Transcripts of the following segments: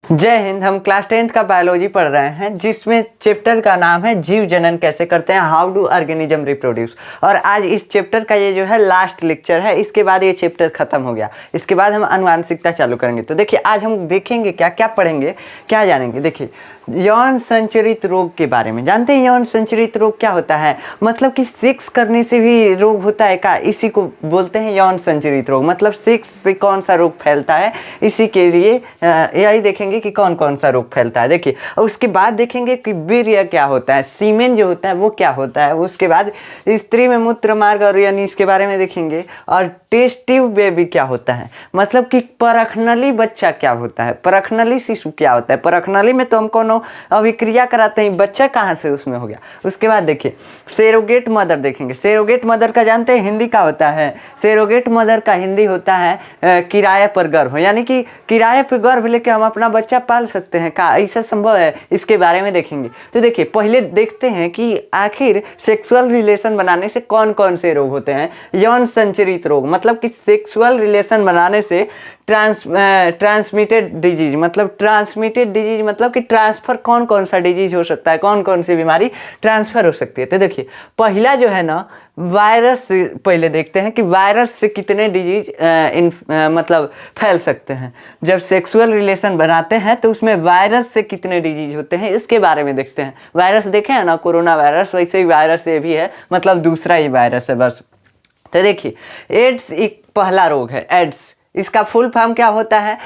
जय हिंद। हम class 10th का बायोलॉजी पढ़ रहे हैं जिसमें चैप्टर का नाम है जीव जनन कैसे करते हैं, हाउ डू ऑर्गेनिज्म रिप्रोड्यूस। और आज इस चैप्टर का ये जो है लास्ट लेक्चर है, इसके बाद ये चैप्टर खत्म हो गया। इसके बाद हम आनुवांशिकता चालू करेंगे। तो देखिए आज हम देखेंगे क्या क्या पढ़ेंगे, क्या जानेंगे। देखिए यौन संचरित रोग के बारे में जानते हैं। यौन संचरित रोग क्या होता है, मतलब कि सेक्स करने से भी रोग होता है का, इसी को बोलते हैं यौन संचरित रोग। मतलब सेक्स से कौन सा रोग फैलता है, इसी के लिए यही देखेंगे कि कौन कौन सा रोग फैलता है। देखिए और उसके बाद देखेंगे कि वीर्य क्या होता है, सीमेन जो होता है वो क्या होता है। उसके बाद स्त्री में मूत्र मार्ग और यानी इसके बारे में देखेंगे। और टेस्ट ट्यूब बेबी क्या होता है, मतलब कि परखनली बच्चा क्या होता है, परखनली शिशु क्या होता है। परखनली में तो हम कोनो अभिक्रिया कराते हैं, बच्चा कहाँ से उसमें हो गया। उसके बाद देखिए सेरोगेट मदर देखेंगे। सेरोगेट मदर का जानते हैं हिंदी का होता है, सेरोगेट मदर का हिंदी होता है किराए पर गर्भ, यानी कि किराए पर गर्भ लेके हम अपना बच्चा पाल सकते हैं, का ऐसा संभव है, इसके बारे में देखेंगे। तो देखिए पहले देखते हैं कि आखिर सेक्सुअल रिलेशन बनाने से कौन कौन से रोग होते हैं। यौन संचरित रोग मतलब कि सेक्सुअल रिलेशन बनाने से ट्रांसमिटेड डिजीज, मतलब ट्रांसमिटेड डिजीज मतलब कि ट्रांसफर कौन कौन सा डिजीज हो सकता है, कौन कौन सी बीमारी ट्रांसफर हो सकती है। तो देखिए पहला जो है ना वायरस से पहले देखते हैं कि वायरस से कितने डिजीज मतलब फैल सकते हैं। जब सेक्सुअल रिलेशन बनाते हैं तो उसमें वायरस से कितने डिजीज होते हैं, इसके बारे में देखते हैं। वायरस देखे हैं ना, कोरोना वायरस, वैसे ही वायरस ये भी है, मतलब दूसरा ही वायरस है बस। तो देखिए एड्स एक पहला रोग है, एड्स। इसका फुल फॉर्म क्या होता है,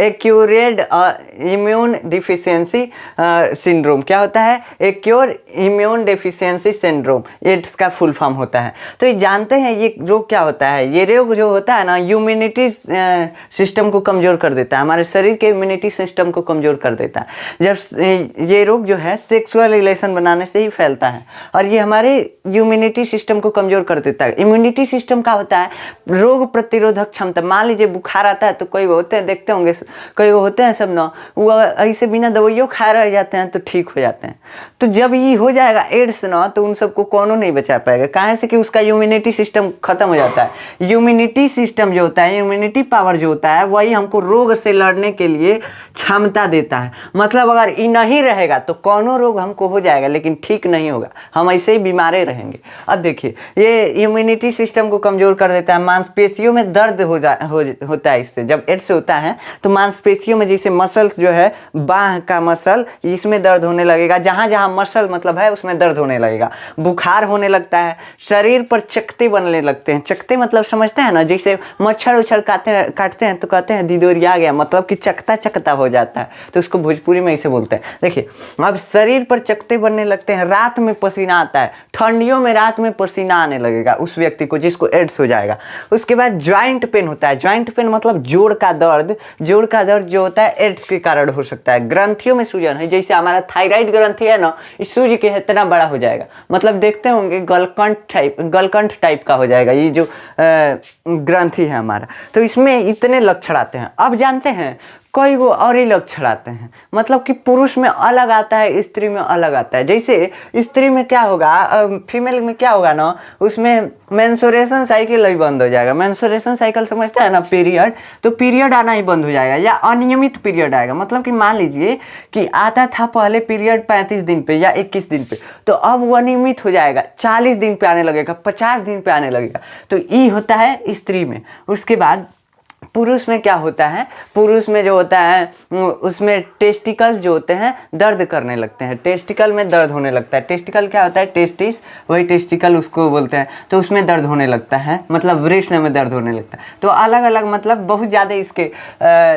एक्यूरेड इम्यून डिफिशियंसी सिंड्रोम। क्या होता है, occur immune deficiency syndrome, ads का फुल फॉर्म होता है। तो ये जानते हैं ये रोग क्या होता है। ये रोग जो होता है ना इम्यूनिटी सिस्टम को कमज़ोर कर देता है, हमारे शरीर के इम्यूनिटी सिस्टम को कमज़ोर कर देता है। जब ये रोग जो है सेक्सुअल रिलेशन बनाने से ही फैलता है और ये हमारे इम्यूनिटी सिस्टम को कमज़ोर कर देता है। इम्यूनिटी सिस्टम का होता है रोग प्रतिरोधक क्षमता। मान लीजिए बुखार आता है तो कई होते हैं, देखते होंगे कई होते हैं सब ना, वो ऐसे बिना दवाइयों खाए रह जाते हैं तो ठीक हो जाते हैं। तो जब ये हो जाएगा एड्स ना, तो उन सबको कौन नहीं बचा पाएगा, कहाँ से कि उसका इम्यूनिटी सिस्टम खत्म हो जाता है। इम्यूनिटी सिस्टम जो होता है, इम्यूनिटी पावर जो होता है, वही हमको रोग से लड़ने के लिए क्षमता देता है। मतलब अगर ये नहीं रहेगा तो कौनो रोग हमको हो जाएगा लेकिन ठीक नहीं होगा, हम ऐसे ही बीमारे रहेंगे। अब देखिए ये इम्यूनिटी सिस्टम को कमज़ोर कर देता है, मांसपेशियों में दर्द होता है इससे। जब एड्स होता है तो मांसपेशियों में जैसे मसल्स जो है, बाह का मसल, इसमें दर्द होने लगेगा, जहां जहां मसल मतलब है उसमें दर्द होने लगेगा, बुखार होने लगता है, शरीर पर चकत्ते बनने लगते हैं। चकत्ते मतलब समझते हैं ना, जैसे मच्छर उच्छर काटते हैं तो कहते हैं दिदोरिया गया, मतलब कि चकता चकता हो जाता है, तो उसको भोजपुरी में इसे बोलते हैं। देखिए अब शरीर पर चकत्ते बनने लगते हैं, रात में पसीना आता है, ठंडियों में रात में पसीना आने लगेगा उस व्यक्ति को जिसको एड्स हो जाएगा। उसके बाद ज्वाइंट पेन होता है, ज्वाइंट पेन मतलब जोड़ का दर्द, जोड़ का दर्द जो होता है एड्स के कारण हो सकता है। ग्रंथियों में सूजन है, जैसे हमारा थायराइड ग्रंथि है ना, इस सूज के इतना बड़ा हो जाएगा, मतलब देखते होंगे गलकंठ टाइप का हो जाएगा ये जो ग्रंथि है हमारा। तो इसमें इतने लक्षण आते हैं। अब जानते हैं कई वो और ही लक्षण आते हैं, मतलब कि पुरुष में अलग आता है, स्त्री में अलग आता है। जैसे स्त्री में क्या होगा, फीमेल में क्या होगा ना, उसमें मेंस्ट्रुएशन साइकिल ही बंद हो जाएगा। मेंस्ट्रुएशन साइकिल समझते हैं ना, पीरियड, तो पीरियड आना ही बंद हो जाएगा या अनियमित पीरियड आएगा। मतलब कि मान लीजिए कि आता था पहले पीरियड 35 दिन पे या 21 दिन पे, तो अब वो अनियमित हो जाएगा, 40 दिन पे आने लगेगा, 50 दिन पे आने लगेगा। तो ये होता है स्त्री में। उसके बाद पुरुष में क्या होता है, पुरुष में जो होता है उसमें टेस्टिकल जो होते हैं दर्द करने लगते हैं, टेस्टिकल में दर्द होने लगता है। टेस्टिकल क्या होता है, टेस्टिस, वही टेस्टिकल उसको बोलते हैं। तो उसमें दर्द होने लगता है, मतलब वृषण में दर्द होने लगता है। तो अलग अलग मतलब बहुत ज़्यादा इसके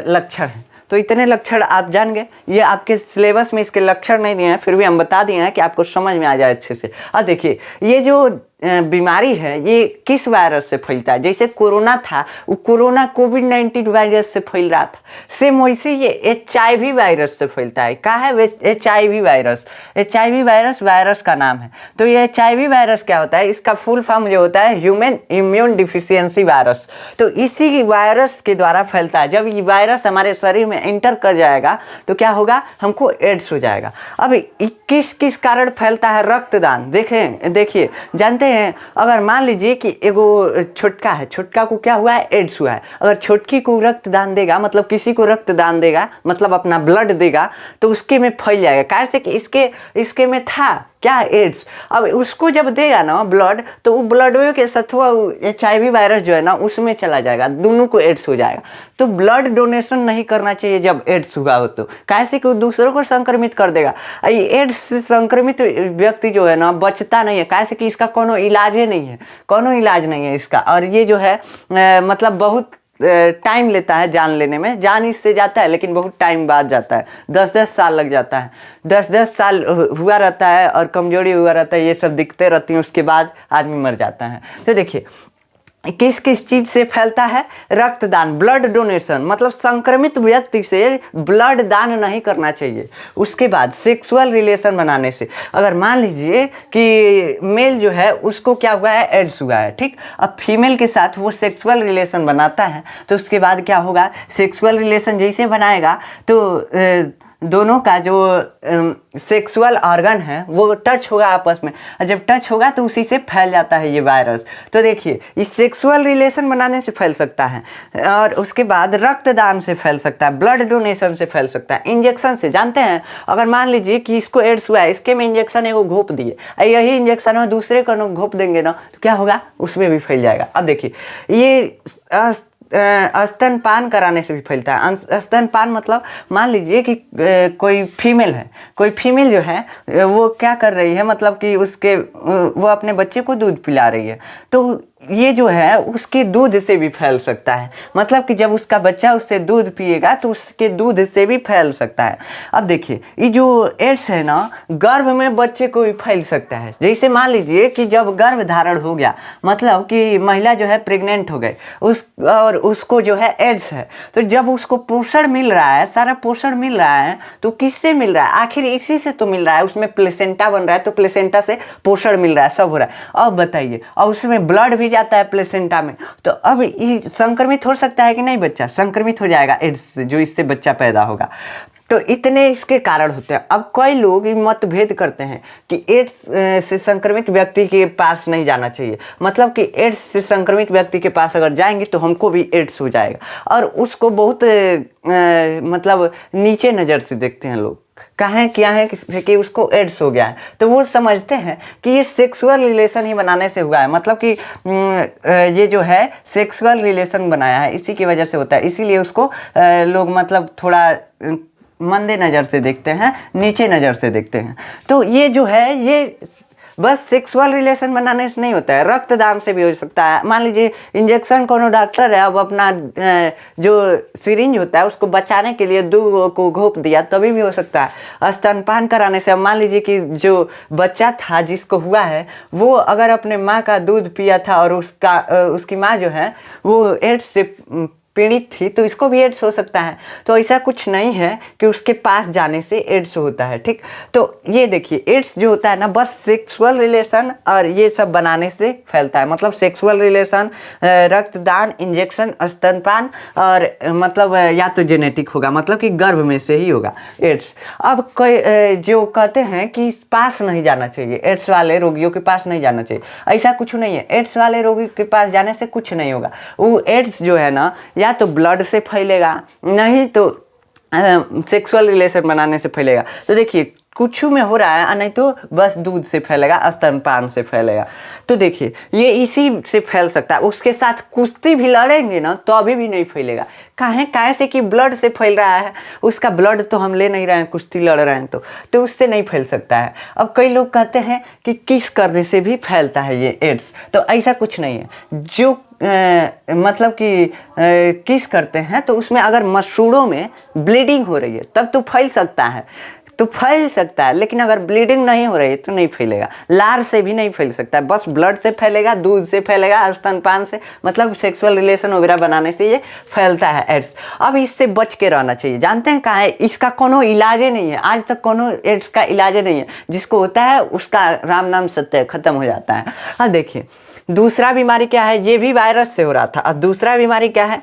लक्षण हैं। तो इतने लक्षण आप जान गए, ये आपके सिलेबस में इसके लक्षण नहीं दिए हैं, फिर भी हम बता दिए हैं कि आपको समझ में आ जाए अच्छे से। अब देखिए ये जो बीमारी है ये किस वायरस से फैलता है। जैसे कोरोना था, वो कोरोना कोविड-19 वायरस से फैल रहा था, सेम वैसे ये HIV वायरस से फैलता है। क्या है HIV virus, HIV virus virus का नाम है। तो ये HIV वायरस क्या होता है, इसका फुल फॉर्म जो होता है ह्यूमन इम्यून डिफिशियंसी वायरस। तो इसी वायरस के द्वारा फैलता है। जब ये वायरस हमारे शरीर में एंटर कर जाएगा तो क्या होगा, हमको एड्स हो जाएगा। अब किस किस कारण फैलता है, रक्तदान। देखिए जानते हैं हैं अगर मान लीजिए कि एगो छोटका है, छोटका को क्या हुआ है, एड्स हुआ है, अगर छोटकी को रक्तदान देगा मतलब किसी को रक्तदान देगा मतलब अपना ब्लड देगा तो उसके में फैल जाएगा। कैसे कि इसके में था क्या, एड्स। अब उसको जब देगा ना ब्लड तो वो ब्लड के साथ HIV वायरस जो है ना उसमें चला जाएगा, दोनों को एड्स हो जाएगा। तो ब्लड डोनेशन नहीं करना चाहिए जब एड्स हुआ हो तो, कैसे कि वो दूसरों को संक्रमित कर देगा। एड्स से संक्रमित व्यक्ति जो है ना बचता नहीं है, कैसे कि इसका कोनो इलाज नहीं है, कोनो इलाज नहीं है इसका। और ये जो है मतलब बहुत टाइम लेता है जान लेने में, जान इससे जाता है लेकिन बहुत टाइम बाद जाता है, 10-10 साल लग जाता है, 10-10 साल हुआ रहता है और कमजोरी हुआ रहता है, ये सब दिखते रहती हैं, उसके बाद आदमी मर जाता है। तो देखिए किस किस चीज़ से फैलता है, रक्तदान, ब्लड डोनेशन, मतलब संक्रमित व्यक्ति से ब्लड दान नहीं करना चाहिए। उसके बाद सेक्सुअल रिलेशन बनाने से, अगर मान लीजिए कि मेल जो है उसको क्या हुआ है, एड्स हुआ है, ठीक, अब फीमेल के साथ वो सेक्सुअल रिलेशन बनाता है तो उसके बाद क्या होगा, सेक्सुअल रिलेशन जैसे बनाएगा तो दोनों का जो सेक्सुअल ऑर्गन है वो टच होगा आपस में, और जब टच होगा तो उसी से फैल जाता है ये वायरस। तो देखिए इस सेक्सुअल रिलेशन बनाने से फैल सकता है, और उसके बाद रक्तदान से फैल सकता है, ब्लड डोनेशन से फैल सकता है, इंजेक्शन से। जानते हैं अगर मान लीजिए कि इसको एड्स हुआ है, इसके में इंजेक्शन एगो घोप दिए, यही इंजेक्शन में दूसरे को घोप देंगे ना तो क्या होगा, उसमें भी फैल जाएगा। अब देखिए ये स्तनपान कराने से भी फैलता है। स्तनपान मतलब मान लीजिए कि कोई फीमेल है, कोई फीमेल जो है वो क्या कर रही है, मतलब कि वो अपने बच्चे को दूध पिला रही है, तो ये जो है उसके दूध से भी फैल सकता है, मतलब कि जब उसका बच्चा उससे दूध पिएगा तो उसके दूध से भी फैल सकता है। अब देखिए ये जो एड्स है ना गर्भ में बच्चे को भी फैल सकता है। जैसे मान लीजिए कि जब गर्भ धारण हो गया, मतलब कि महिला जो है प्रेग्नेंट हो गई और उसको जो है एड्स है, तो जब उसको पोषण मिल रहा है, सारा पोषण मिल रहा है, तो किससे मिल रहा है, आखिर इसी से तो मिल रहा है, उसमें प्लेसेंटा बन रहा है तो प्लेसेंटा से पोषण मिल रहा है, सब हो रहा है। अब बताइए, और उसमें ब्लड भी जाता है प्लेसेंटा में, तो अब ये संक्रमित हो सकता है कि नहीं, बच्चा संक्रमित हो जाएगा एड्स से, जो इससे बच्चा पैदा होगा। तो इतने इसके कारण होते हैं। अब कई लोग मतभेद करते हैं कि एड्स से संक्रमित व्यक्ति के पास नहीं जाना चाहिए, मतलब कि एड्स से संक्रमित व्यक्ति के पास अगर जाएंगे तो हमको भी एड्स हो जाएगा, और उसको बहुत मतलब नीचे नज़र से देखते हैं लोग। कहें क्या है कि उसको एड्स हो गया है, तो वो समझते हैं कि ये सेक्सुअल रिलेशन ही बनाने से हुआ है, मतलब कि ये जो है सेक्सुअल रिलेशन बनाया है इसी की वजह से होता है, इसीलिए उसको लोग मतलब थोड़ा मंदे नज़र से देखते हैं, नीचे नज़र से देखते हैं। तो ये जो है ये बस सेक्सुअल रिलेशन बनाने से नहीं होता है, रक्तदान से भी हो सकता है। मान लीजिए इंजेक्शन कोनो डॉक्टर है, अब अपना जो सिरिंज होता है उसको बचाने के लिए 2 को घोप दिया, तभी भी हो सकता है। स्तनपान कराने से, अब मान लीजिए कि जो बच्चा था जिसको हुआ है वो अगर अपने माँ का दूध पिया था और उसकी माँ जो है वो एड्स से पीड़ित थी, तो इसको भी एड्स हो सकता है। तो ऐसा कुछ नहीं है कि उसके पास जाने से एड्स होता है, ठीक। तो ये देखिए एड्स जो होता है ना बस सेक्सुअल रिलेशन और ये सब बनाने से फैलता है, मतलब सेक्सुअल रिलेशन, रक्तदान, इंजेक्शन, स्तनपान, और मतलब या तो जेनेटिक होगा, मतलब कि गर्भ में से ही होगा एड्स। अब कोई जो कहते हैं कि पास नहीं जाना चाहिए, एड्स वाले रोगियों के पास नहीं जाना चाहिए, ऐसा कुछ नहीं है। एड्स वाले रोगी के पास जाने से कुछ नहीं होगा, वो एड्स जो है ना या तो ब्लड से फैलेगा, नहीं तो सेक्सुअल रिलेशन बनाने से फैलेगा। तो देखिए कुछ में हो रहा है, नहीं तो बस दूध से फैलेगा, स्तनपान से फैलेगा। तो देखिए ये इसी से फैल सकता है। उसके साथ कुश्ती भी लड़ेंगे ना तो अभी भी नहीं फैलेगा। कैसे कि ब्लड से फैल रहा है, उसका ब्लड तो हम ले नहीं रहे हैं, कुश्ती लड़ रहे हैं तो उससे नहीं फैल सकता है। अब कई लोग कहते हैं कि किस करने से भी फैलता है ये एड्स, तो ऐसा कुछ नहीं है। जो मतलब कि किस करते हैं तो उसमें अगर मसूड़ों में ब्लीडिंग हो रही है तब तो फैल सकता है, तो फैल सकता है, लेकिन अगर ब्लीडिंग नहीं हो रही है तो नहीं फैलेगा। लार से भी नहीं फैल सकता है, बस ब्लड से फैलेगा, दूध से फैलेगा, स्तनपान से, मतलब सेक्सुअल रिलेशन वगैरह बनाने से ये फैलता है एड्स। अब इससे बच के रहना चाहिए। जानते हैं कहाँ है, इसका कोनो इलाज नहीं है, आज तक कोनो एड्स का इलाज नहीं है। जिसको होता है उसका राम नाम सत्य, खत्म हो जाता है। हाँ देखिए दूसरा बीमारी क्या है, ये भी वायरस से हो रहा था। और दूसरा बीमारी क्या है,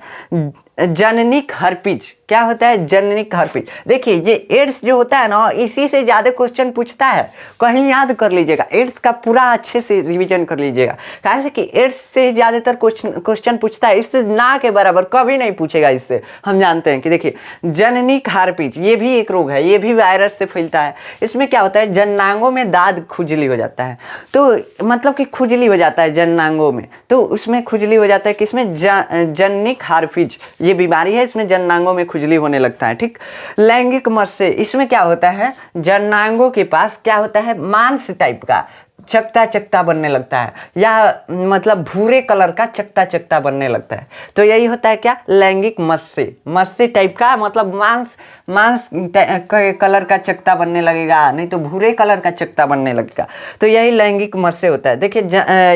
जननिक हर्पिज। क्या होता है जननिक हर्पिज? देखिए ये एड्स जो होता है ना, इसी से ज़्यादा क्वेश्चन पूछता है, कहीं याद कर लीजिएगा। एड्स का पूरा अच्छे से रिवीजन कर लीजिएगा, कैसे कि एड्स से ज़्यादातर क्वेश्चन पूछता है, इससे ना के बराबर कभी नहीं पूछेगा। इससे हम जानते हैं कि देखिए जननिक हर्पिज ये भी एक रोग है, ये भी वायरस से फैलता है। इसमें क्या होता है, जननांगों में दाद खुजली हो जाता है, तो मतलब कि खुजली हो जाता है जननांगों में, तो उसमें खुजली हो जाता है। किसमें? जननिक हर्पिज ये बीमारी है, इसमें जननांगों में खुजली होने लगता है। ठीक। लैंगिक मस्से, इसमें क्या होता है, जननांगों के पास क्या होता है, मांस टाइप का चकता चकता बनने लगता है, या मतलब भूरे कलर का चकता चकता बनने लगता है। तो यही होता है क्या, लैंगिक मस्से। मस्से टाइप का मतलब मांस कलर का चकता बनने लगेगा, नहीं तो भूरे कलर का चकता बनने लगेगा, तो यही लैंगिक मस्से होता है। देखिए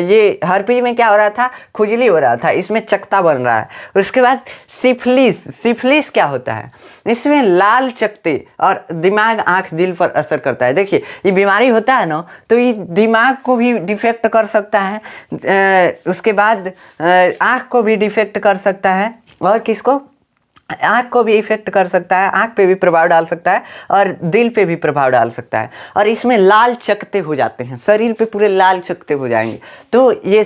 ये हर्पिज में क्या हो रहा था, खुजली हो रहा था, इसमें चकता बन रहा है। उसके बाद सिफिलिस। सिफिलिस क्या होता है, इसमें लाल चकते और दिमाग आंख दिल पर असर करता है। देखिए ये बीमारी होता है ना, तो ये दिमाग को भी डिफेक्ट कर सकता है, उसके बाद आँख को भी डिफेक्ट कर सकता है, और किसको, आँख को भी इफेक्ट कर सकता है, आँख पे भी प्रभाव डाल सकता है, और दिल पे भी प्रभाव डाल सकता है। और इसमें लाल चकते हो जाते हैं, शरीर पे पूरे लाल चकते हो जाएंगे, तो ये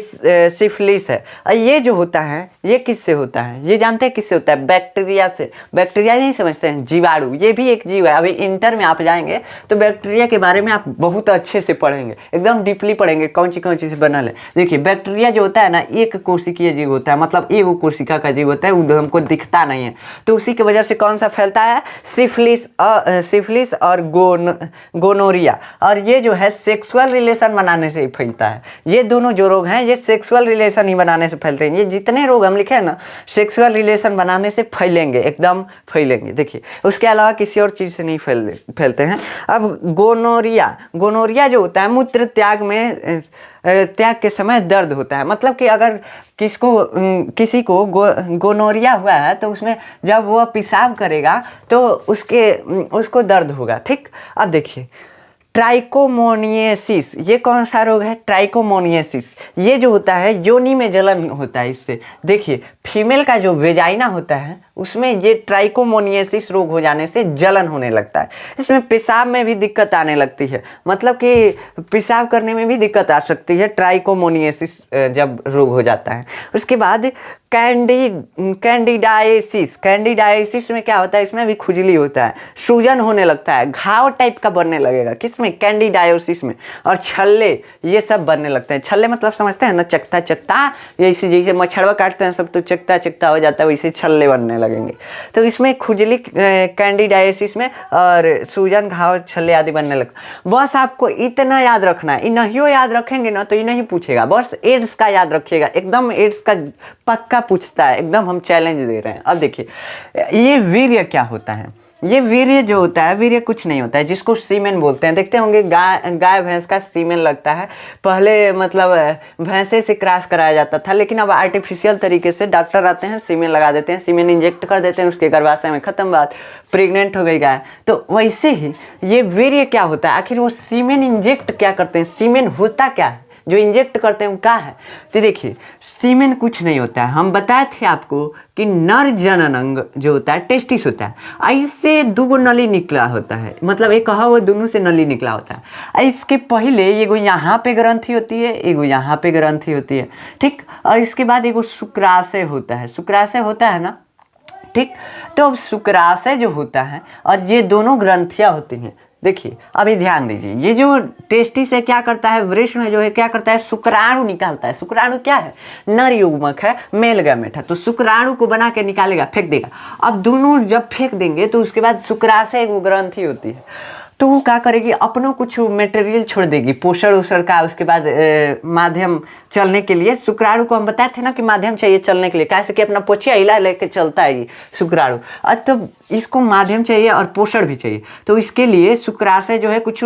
सिफिलिस है। और ये जो होता है ये किससे होता है, ये जानते हैं किससे होता है, बैक्टीरिया से। बैक्टीरिया नहीं समझते हैं, जीवाणु, ये भी एक जीव है। अभी इंटर में आप जाएंगे तो बैक्टीरिया के बारे में आप बहुत अच्छे से पढ़ेंगे, एकदम डीपली पढ़ेंगे, कौन सी से बनल है। देखिए बैक्टीरिया जो होता है ना, एक कोशिकीय जीव होता है, मतलब एक कोशिका का जीव होता है, वो हमको दिखता नहीं है, तो उसी की वजह से कौन सा फैलता है, सिफिलिस और गोनोरिया। और ये जो है सेक्सुअल रिलेशन बनाने से ही फैलता है। ये दोनों जो रोग हैं ये सेक्सुअल रिलेशन ही बनाने से फैलते हैं। ये जितने रोग हम लिखे हैं ना, सेक्सुअल रिलेशन बनाने से फैलेंगे, एकदम फैलेंगे। देखिए उसके अलावा किसी और चीज़ से नहीं फैलते हैं। अब गोनोरिया जो होता है, मूत्र त्याग के समय दर्द होता है। मतलब कि अगर किसी को गोनोरिया हुआ है, तो उसमें जब वह पेशाब करेगा तो उसको दर्द होगा। ठीक। अब देखिए ट्राइकोमोनियसिस, ये कौन सा रोग है, ट्राइकोमोनियसिस। ये जो होता है योनि में जलन होता है इससे। देखिए फीमेल का जो वेजाइना होता है उसमें ये ट्राइकोमोनियसिस रोग हो जाने से जलन होने लगता है। इसमें पेशाब में भी दिक्कत आने लगती है, मतलब कि पेशाब करने में भी दिक्कत आ सकती है ट्राइकोमोनियसिस जब रोग हो जाता है। उसके बाद कैंडिडाइसिस में क्या होता है, इसमें भी खुजली होता है, सूजन होने लगता है, घाव टाइप का बनने लगेगा। किसमें, कैंडिडाइसिस में। और छल्ले ये सब बनने लगते हैं। छल्ले मतलब समझते हैं ना, चकता चकता, जैसे मच्छरवा काटते हैं सब तो चकता चकता हो जाता है, वैसे छल्ले बनने लगेंगे। तो इसमें खुजली कैंडिडाइसिस में, और सूजन घाव छल्ले आदि बनने लगता। बस आपको इतना याद रखना है, इन्हीं याद रखेंगे ना तो ये नहीं पूछेगा। बस एड्स का याद रखिएगा, एकदम एड्स का पक्का पूछता है, एकदम हम चैलेंज दे रहे हैं। अब देखिए ये वीर्य क्या होता है, ये वीर्य जो होता है, वीर्य कुछ नहीं होता है, जिसको सीमेन बोलते हैं। देखते होंगे गाय भैंस का सीमेन लगता है। पहले मतलब भैंसे से क्रॉस कराया जाता था, लेकिन अब आर्टिफिशियल तरीके से डॉक्टर आते हैं, सीमेन लगा देते हैं, सीमेन इंजेक्ट कर देते हैं, उसके गर्भाशय में, खत्म बात, प्रेग्नेंट हो गई गाय। तो वैसे ही ये वीर्य क्या होता है, आखिर वो सीमेन इंजेक्ट क्या करते हैं, सीमेन होता क्या है जो इंजेक्ट करते हैं, क्या है। तो देखिए सीमेन कुछ नहीं होता है, हम बताए थे आपको कि नर जननांग जो होता है, टेस्टिस होता है, ऐसे दो नली निकला होता है, मतलब एक कहा वो दोनों से नली निकला होता है। इसके पहले एगो यहाँ पे ग्रंथि होती है, एगो यहाँ पे ग्रंथि होती है। ठीक। और इसके बाद एगो शुक्राशय होता है, शुक्राशय होता है ना। ठीक। तो अब शुक्राशय जो होता है और ये दोनों ग्रंथियाँ होती हैं। देखिए अभी ध्यान दीजिए, ये जो टेस्टिस है क्या करता है, वृषण जो है क्या करता है, शुक्राणु निकालता है। शुक्राणु क्या है, नर युग्मक है, मेल गैमेट है, तो शुक्राणु को बना के निकालेगा, फेंक देगा। अब दोनों जब फेंक देंगे तो उसके बाद शुक्राशय एक ग्रंथि होती है, तो वो क्या करेगी, अपनों कुछ मटेरियल छोड़ देगी, पोषण उषण का, उसके बाद माध्यम चलने के लिए। शुक्राणु को हम बताए थे ना कि माध्यम चाहिए चलने के लिए, कैसे कि अपना पोछिया हिला लेके चलता है ये शुक्राणु, तो इसको माध्यम चाहिए और पोषण भी चाहिए। तो इसके लिए शुक्राशय जो है कुछ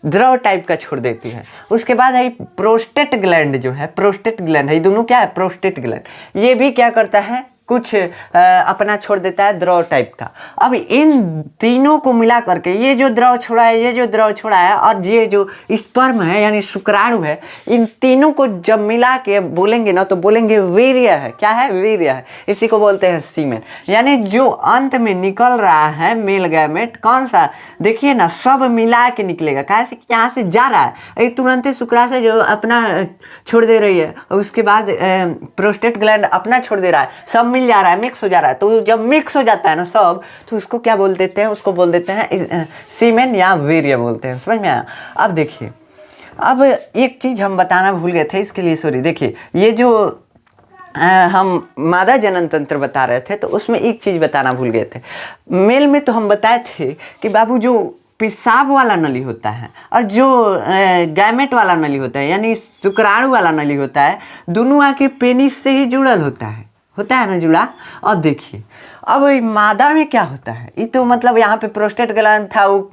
द्रव टाइप का छोड़ देती है। उसके बाद है प्रोस्टेट ग्लैंड जो है, प्रोस्टेट ग्लैंड है, ये दोनों क्या है, प्रोस्टेट ग्लैंड, ये भी क्या करता है, कुछ अपना छोड़ देता है द्रव टाइप का। अब इन तीनों को मिला करके ये जो द्रव छोड़ा है, ये जो द्रव छोड़ा है और ये जो स्पर्म है यानी शुक्राणु है, इन तीनों को जब मिला के बोलेंगे ना तो बोलेंगे वीर्य है। क्या है? वीर्य है। इसी को बोलते हैं सीमेन। यानी जो अंत में निकल रहा है मेल गैमेट, कौन सा? देखिए ना, सब मिला के निकलेगा। कैसे? यहाँ से जा रहा है तुरंत शुक्राशय जो अपना छोड़ दे रही है, और उसके बाद प्रोस्टेट ग्लैंड अपना छोड़ दे रहा है, सब मिल जा रहा है, मिक्स हो जा रहा है। तो जब मिक्स हो जाता है ना सब, तो उसको क्या बोल देते हैं? उसको बोल देते हैं सीमेन या वीर्य बोलते हैं। समझ में आया? अब देखिए, अब एक चीज़ हम बताना भूल गए थे, इसके लिए सॉरी। देखिए, ये जो हम मादा जनन तंत्र बता रहे थे तो उसमें एक चीज़ बताना भूल गए थे। मेल में तो हम बताए थे कि बाबू जो पेशाब वाला नली होता है और जो गैमेट वाला नली होता है यानी शुक्राणु वाला नली होता है, दोनों आके पेनिस से ही जुड़ल होता है ना जुड़ा। अब देखिए, अब मादा में क्या होता है? ये तो मतलब यहाँ पे प्रोस्टेट ग्लैंड था, वो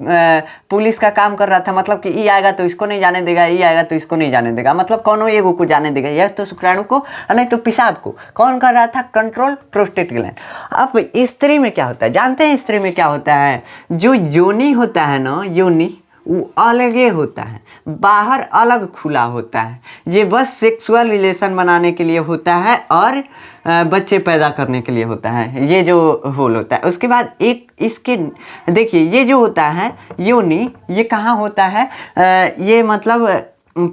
पुलिस का काम कर रहा था। मतलब कि ई आएगा तो इसको नहीं जाने देगा, ई आएगा तो इसको नहीं जाने देगा, मतलब कौनों एगो को जाने देगा, या तो शुक्राणु को और नहीं तो पेशाब को। कौन कर रहा था कंट्रोल? Prostate gland. अब स्त्री में क्या होता है जानते हैं? स्त्री में क्या होता है? जो योनि होता है ना, योनि वो अलगे होता है, बाहर अलग खुला होता है। ये बस सेक्सुअल रिलेशन बनाने के लिए होता है और बच्चे पैदा करने के लिए होता है, ये जो होल होता है। उसके बाद एक इसके देखिए, ये जो होता है योनि, ये कहाँ होता है? ये मतलब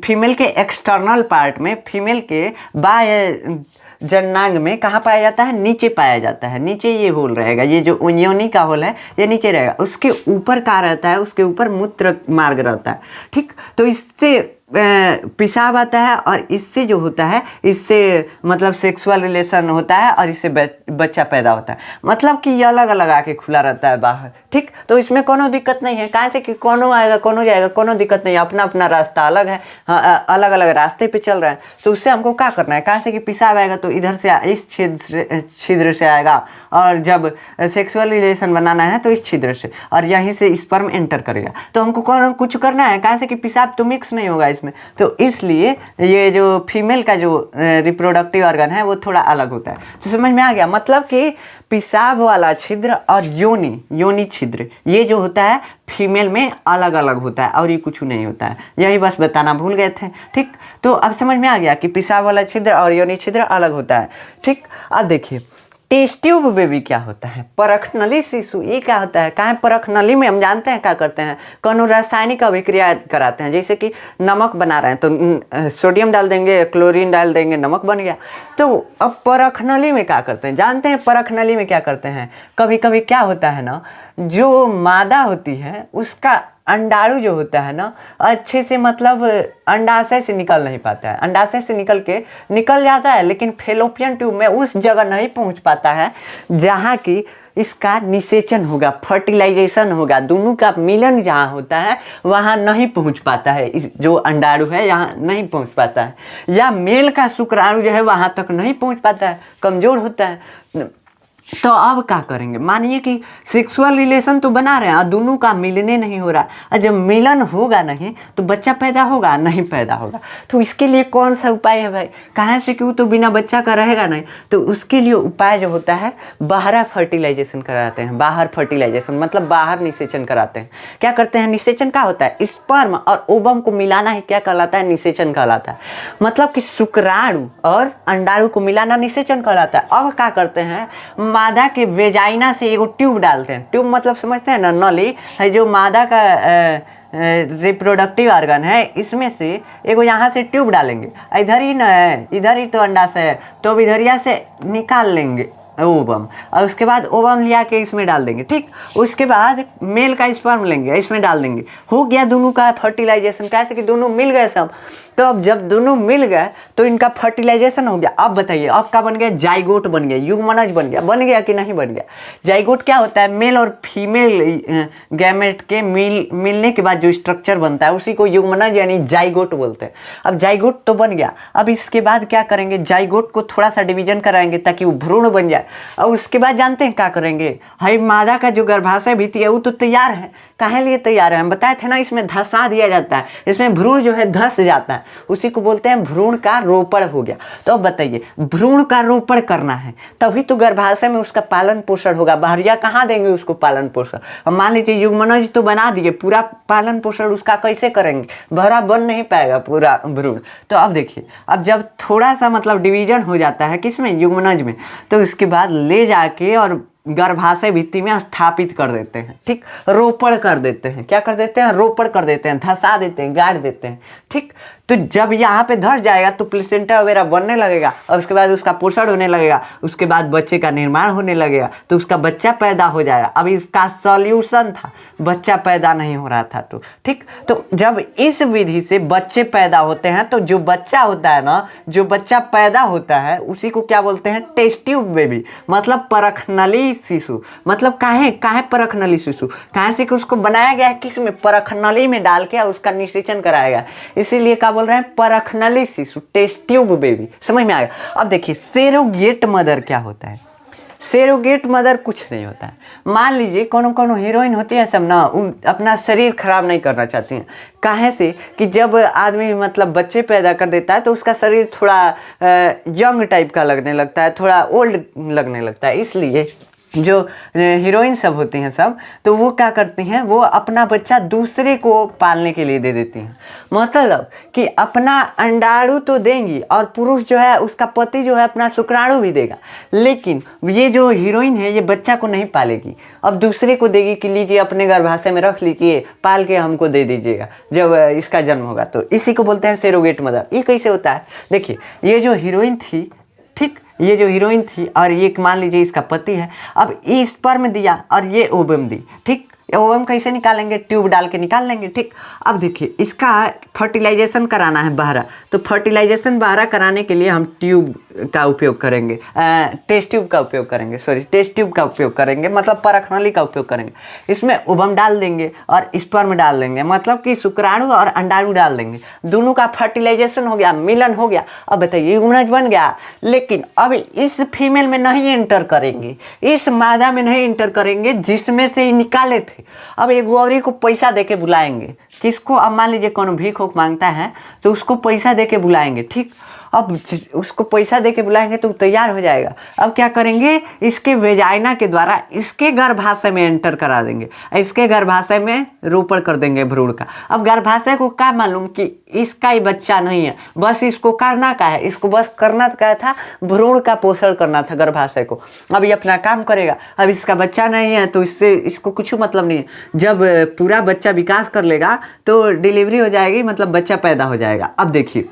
फीमेल के एक्सटर्नल पार्ट में, फीमेल के बाह्य जननांग में कहाँ पाया जाता है? नीचे पाया जाता है। नीचे ये होल रहेगा, ये जो योनि का होल है ये नीचे रहेगा। उसके ऊपर क्या रहता है? उसके ऊपर मूत्र मार्ग रहता है। ठीक, तो इससे पेशाब आता है और इससे जो होता है, इससे मतलब सेक्सुअल रिलेशन होता है और इससे बच्चा पैदा होता है। मतलब कि ये अलग अलग आके खुला रहता है बाहर। ठीक, तो इसमें कोनो दिक्कत नहीं है। कहाँ से कि कोनो आएगा कोनो जाएगा, कोनो दिक्कत नहीं है। अपना अपना रास्ता अलग है, अलग अलग रास्ते पे चल रहा है। तो उससे हमको क्या करना है? कहाँ से कि पेशाब आएगा तो इधर से इस छिद्र से आएगा, और जब सेक्सुअल रिलेशन बनाना है तो इस छिद्र से, और यहीं से स्पर्म एंटर करेगा। तो हमको कौन कुछ करना है? कहाँ से कि पेशाब तो मिक्स नहीं होगा इसमें, तो इसलिए ये जो फीमेल का जो रिप्रोडक्टिव ऑर्गन है वो थोड़ा अलग होता है। तो समझ में आ गया? मतलब कि पेशाब वाला छिद्र और योनि छिद्र ये जो होता है फीमेल में अलग अलग होता है और ये कुछ नहीं होता है। यही बस बताना भूल गए थे। ठीक, तो अब समझ में आ गया कि पेशाब वाला छिद्र और योनि छिद्र अलग होता है। ठीक, अब देखिए टेस्ट ट्यूब बेबी क्या होता है? परखनली शिशु ये क्या होता है? कहाँ परखनली में हम जानते हैं क्या करते हैं? कोनो रासायनिक अभिक्रिया कराते हैं। जैसे कि नमक बना रहे हैं तो सोडियम डाल देंगे, क्लोरीन डाल देंगे, नमक बन गया। तो अब परखनली में क्या करते हैं जानते हैं? परखनली में क्या करते हैं? कभी कभी क्या होता है ना, जो मादा होती है उसका अंडाणु जो होता है ना अच्छे से मतलब अंडाशय से निकल नहीं पाता है। अंडाशय से निकल जाता है, लेकिन फेलोपियन ट्यूब में उस जगह नहीं पहुंच पाता है जहाँ की इसका निषेचन होगा, फर्टिलाइजेशन होगा। दोनों का मिलन जहाँ होता है वहाँ नहीं पहुँच पाता है, जो अंडाणु है यहाँ नहीं पहुँच पाता है, या मेल का शुक्राणु जो है वहाँ तक नहीं पहुँच पाता है, कमज़ोर होता है। तो अब क्या करेंगे? मानिए कि सेक्सुअल रिलेशन तो बना रहे हैं और दोनों का मिलने नहीं हो रहा, और जब मिलन होगा नहीं तो बच्चा पैदा होगा नहीं पैदा होगा। तो इसके लिए कौन सा उपाय है भाई? कहाँ से कि वो तो बिना बच्चा का रहेगा नहीं। तो उसके लिए उपाय जो होता है बाहर फर्टिलाइजेशन कराते हैं। बाहर फर्टिलाइजेशन मतलब बाहर निषेचन कराते हैं। क्या करते हैं? निषेचन क्या होता है? स्पर्म और ओवम को मिलाना ही क्या कहलाता है? निषेचन कहलाता है। मतलब कि शुक्राणु और अंडाणु को मिलाना निषेचन कहलाता है। अब क्या करते हैं? मादा के वेजाइना से एगो ट्यूब डालते हैं। ट्यूब मतलब समझते हैं ना, नली है जो मादा का रिप्रोडक्टिव ऑर्गन है, इसमें से एगो यहाँ से ट्यूब डालेंगे। इधर ही ना है, इधर ही तो अंडाशय है, तो अब इधरिया से निकाल लेंगे ओवम, और उसके बाद ओवम लिया के इसमें डाल देंगे। ठीक, उसके बाद मेल का स्पर्म लेंगे, इसमें डाल देंगे। हो गया दोनों का फर्टिलाइजेशन। कैसे कि दोनों मिल गए सब। तो अब जब दोनों मिल गए तो इनका फर्टिलाइजेशन हो गया। अब बताइए अब क्या बन गया? जाइगोट बन गया, युग्मनज बन गया कि नहीं बन गया? जाइगोट क्या होता है? मेल और फीमेल गैमेट के मिलने के बाद जो स्ट्रक्चर बनता है उसी को युग्मनज यानी जाइगोट बोलते हैं। अब जाइगोट तो बन गया, अब इसके बाद क्या करेंगे? जाइगोट को थोड़ा सा डिवीजन कराएंगे ताकि वो भ्रूण बन जाए। है। और उसके बाद जानते हैं क्या करेंगे, भाई मादा का जो गर्भाशय भित्ति है वो तो तैयार है। काहे लिए तैयार है, हम बताए थे ना, इसमें धसा दिया जाता है, इसमें भ्रूण जो है धस जाता है, उसी को बोलते हैं भ्रूण का रोपण हो गया। तो अब बताइए, भ्रूण का रोपण करना है तभी तो गर्भाशय में उसका पालन पोषण होगा। बहरिया कहाँ देंगे उसको पालन पोषण। अब मान लीजिए युग्मनज तो बना दिए, पूरा पालन पोषण उसका कैसे करेंगे, बहरा बन नहीं पाएगा पूरा भ्रूण। तो अब देखिए, अब जब थोड़ा सा मतलब डिवीजन हो जाता है किसमें, युग्मनज में, तो उसके बाद ले जाके और गर्भाशय भित्ति में स्थापित कर देते हैं, ठीक, रोपण कर देते हैं। क्या कर देते हैं, रोपण कर देते हैं, धसा देते हैं, गाड़ देते हैं, ठीक। तो जब यहाँ पे धस जाएगा तो प्लेसेंटा वगैरह बनने लगेगा और उसके बाद उसका पोषण होने लगेगा, उसके बाद बच्चे का निर्माण होने लगेगा, तो उसका बच्चा पैदा हो जाएगा। अब इसका सॉल्यूशन था, बच्चा पैदा नहीं हो रहा था तो, ठीक। तो जब इस विधि से बच्चे पैदा होते हैं तो जो बच्चा होता है ना, जो बच्चा पैदा होता है उसी को क्या बोलते हैं, टेस्ट ट्यूब बेबी, मतलब परखनली शिशु। मतलब काहे परखनली शिशु, कहाँ से कि उसको बनाया गया है किसमें, परखनली में डाल के उसका निषेचन कराया गया, इसीलिए क्या बोल रहे हैं, परखनली शिशु, टेस्ट ट्यूब बेबी। समझ में आएगा। अब देखिए सरोगेट मदर क्या होता है। सरोगेट मदर कुछ नहीं होता है। मान लीजिए कोनो हीरोइन होती है सब ना, अपना शरीर खराब नहीं करना चाहती हैं। काहे से कि जब आदमी मतलब बच्चे पैदा कर देता है तो उसका शरीर थोड़ा यंग टाइप का लगने लगता है, थोड़ा ओल्ड लगने लगता है। इसलिए जो हीरोइन सब होती हैं सब, तो वो क्या करती हैं, वो अपना बच्चा दूसरे को पालने के लिए दे देती हैं। मतलब कि अपना अंडाणु तो देंगी और पुरुष जो है उसका पति जो है अपना शुक्राणु भी देगा, लेकिन ये जो हीरोइन है ये बच्चा को नहीं पालेगी, अब दूसरे को देगी कि लीजिए अपने गर्भाशय में रख लीजिए, पाल के हमको दे दीजिएगा जब इसका जन्म होगा। तो इसी को बोलते हैं सरोगेट मदर। ये कैसे होता है, देखिए ये जो हीरोइन थी, ठीक, ये जो हीरोइन थी और ये मान लीजिए इसका पति है, अब ये स्पर्म दिया और ये ओवम दी, ठीक। ओवम कैसे निकालेंगे, ट्यूब डाल के निकाल लेंगे, ठीक। अब देखिए इसका फर्टिलाइजेशन कराना है बाहरा, तो फर्टिलाइजेशन बाहरा कराने के लिए हम ट्यूब का उपयोग करेंगे, टेस्ट ट्यूब का उपयोग करेंगे, टेस्ट ट्यूब का उपयोग करेंगे, मतलब परखनली का उपयोग करेंगे। इसमें ओवम डाल देंगे और स्पर्म डाल देंगे, मतलब कि शुक्राणु और अंडाणु डाल देंगे, दोनों का फर्टिलाइजेशन हो गया, मिलन हो गया। अब बताइए युग्मनज बन गया, लेकिन अब इस फीमेल में नहीं एंटर करेंगे, इस मादा में नहीं एंटर करेंगे जिसमें से ही निकाले थे। अब एक गौरी को पैसा देके बुलाएंगे, किसको, अब मान लीजिए कौन भीख होक मांगता है तो उसको पैसा देके बुलाएंगे, ठीक। अब उसको पैसा देके बुलाएंगे तो तैयार हो जाएगा। अब क्या करेंगे, इसके वेजाइना के द्वारा इसके गर्भाशय में एंटर करा देंगे, इसके गर्भाशय में रोपण कर देंगे भ्रूण का। अब गर्भाशय को क्या मालूम कि इसका ही बच्चा नहीं है, बस इसको करना क्या है, इसको बस करना क्या था, भ्रूण का पोषण करना था गर्भाशय को। अब ये अपना काम करेगा। अब इसका बच्चा नहीं है तो इससे इसको कुछ मतलब नहीं है। जब पूरा बच्चा विकास कर लेगा तो डिलीवरी हो जाएगी, मतलब बच्चा पैदा हो जाएगा। अब देखिए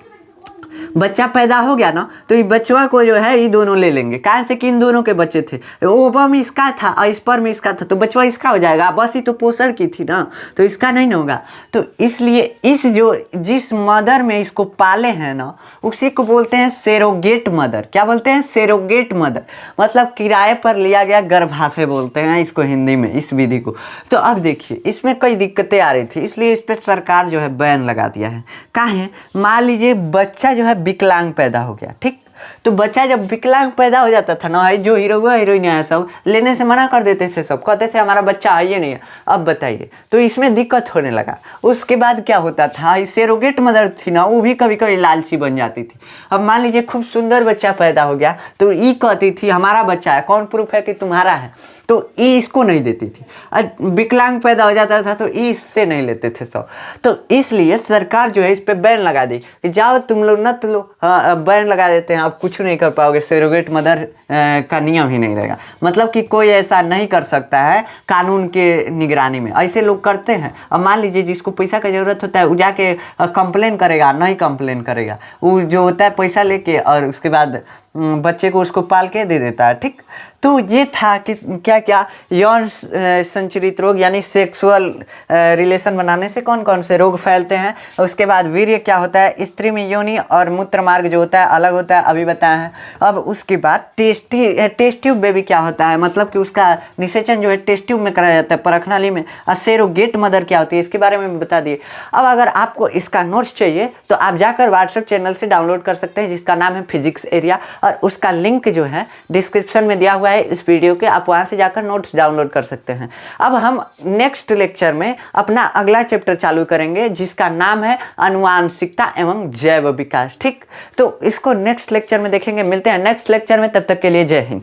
बच्चा पैदा हो गया ना, तो ये बच्चा को जो है ये दोनों ले लेंगे, कहाँ से कि इन दोनों के बच्चे थे, ओवम इसका था और स्पर्म इसका था, तो बच्चा इसका हो जाएगा, बस ये तो पोषण की थी ना, तो इसका नहीं होगा। तो इसलिए इस जो जिस मदर में इसको पाले हैं ना, उसी को बोलते हैं सरोगेट मदर। क्या बोलते हैं, सरोगेट मदर, मतलब किराए पर लिया गया गर्भाशय बोलते हैं इसको हिंदी में, इस विधि को। तो अब देखिए इसमें कई दिक्कतें आ रही थी, इसलिए इस पर सरकार जो है बैन लगा दिया है। काहे, मान लीजिए बच्चा जो है विकलांग पैदा हो गया, ठीक। तो बच्चा जब विकलांग पैदा हो जाता था ना, जो हीरोइन है सब लेने से मना कर देते थे, सब कहते थे हमारा बच्चा है ये नहीं है। अब बताइए, तो इसमें दिक्कत होने लगा। उसके बाद क्या होता था, सरोगेट मदर थी ना, वो भी कभी कभी लालची बन जाती थी। अब मान लीजिए खूब सुंदर बच्चा पैदा हो गया तो ये कहती थी हमारा बच्चा है, कौन प्रूफ है कि तुम्हारा है, तो ये इसको नहीं देती थी। विकलांग पैदा हो जाता था तो ये इससे नहीं लेते थे सब। तो इसलिए सरकार जो है इस पर बैन लगा दी कि जाओ तुम लोग न लो, बैन लगा देते हैं, आप कुछ नहीं कर पाओगे, सरोगेट मदर का नियम ही नहीं रहेगा। मतलब कि कोई ऐसा नहीं कर सकता है कानून के निगरानी में, ऐसे लोग करते हैं। अब मान लीजिए जिसको पैसा की ज़रूरत होता है वो जाके कंप्लेन करेगा, नहीं कंप्लेन करेगा, वो जो होता है पैसा लेके और उसके बाद बच्चे को उसको पाल के दे देता है, ठीक। तो ये था कि क्या क्या यौन संचरित रोग यानी सेक्सुअल रिलेशन बनाने से कौन कौन से रोग फैलते हैं। उसके बाद वीर्य क्या होता है, स्त्री में योनि और मूत्र मार्ग जो होता है अलग होता है, अभी बताया है। अब उसके बाद टेस्ट टेस्ट ट्यूब बेबी क्या होता है, मतलब कि उसका निषेचन जो है टेस्ट ट्यूब में कराया जाता है परखनाली में। सेरोगेट मदर क्या होती है, इसके बारे में भी बता दिए। अब अगर आपको इसका नोट्स चाहिए तो आप जाकर व्हाट्सएप चैनल से डाउनलोड कर सकते हैं, जिसका नाम है फिजिक्स एरिया, और उसका लिंक जो है डिस्क्रिप्शन में दिया हुआ है इस वीडियो के, आप वहाँ से जाकर नोट्स डाउनलोड कर सकते हैं। अब हम नेक्स्ट लेक्चर में अपना अगला चैप्टर चालू करेंगे जिसका नाम है आनुवांशिकता एवं जैव विकास। ठीक, तो इसको नेक्स्ट लेक्चर में देखेंगे। मिलते हैं नेक्स्ट लेक्चर में, तब तक के लिए जय हिंद।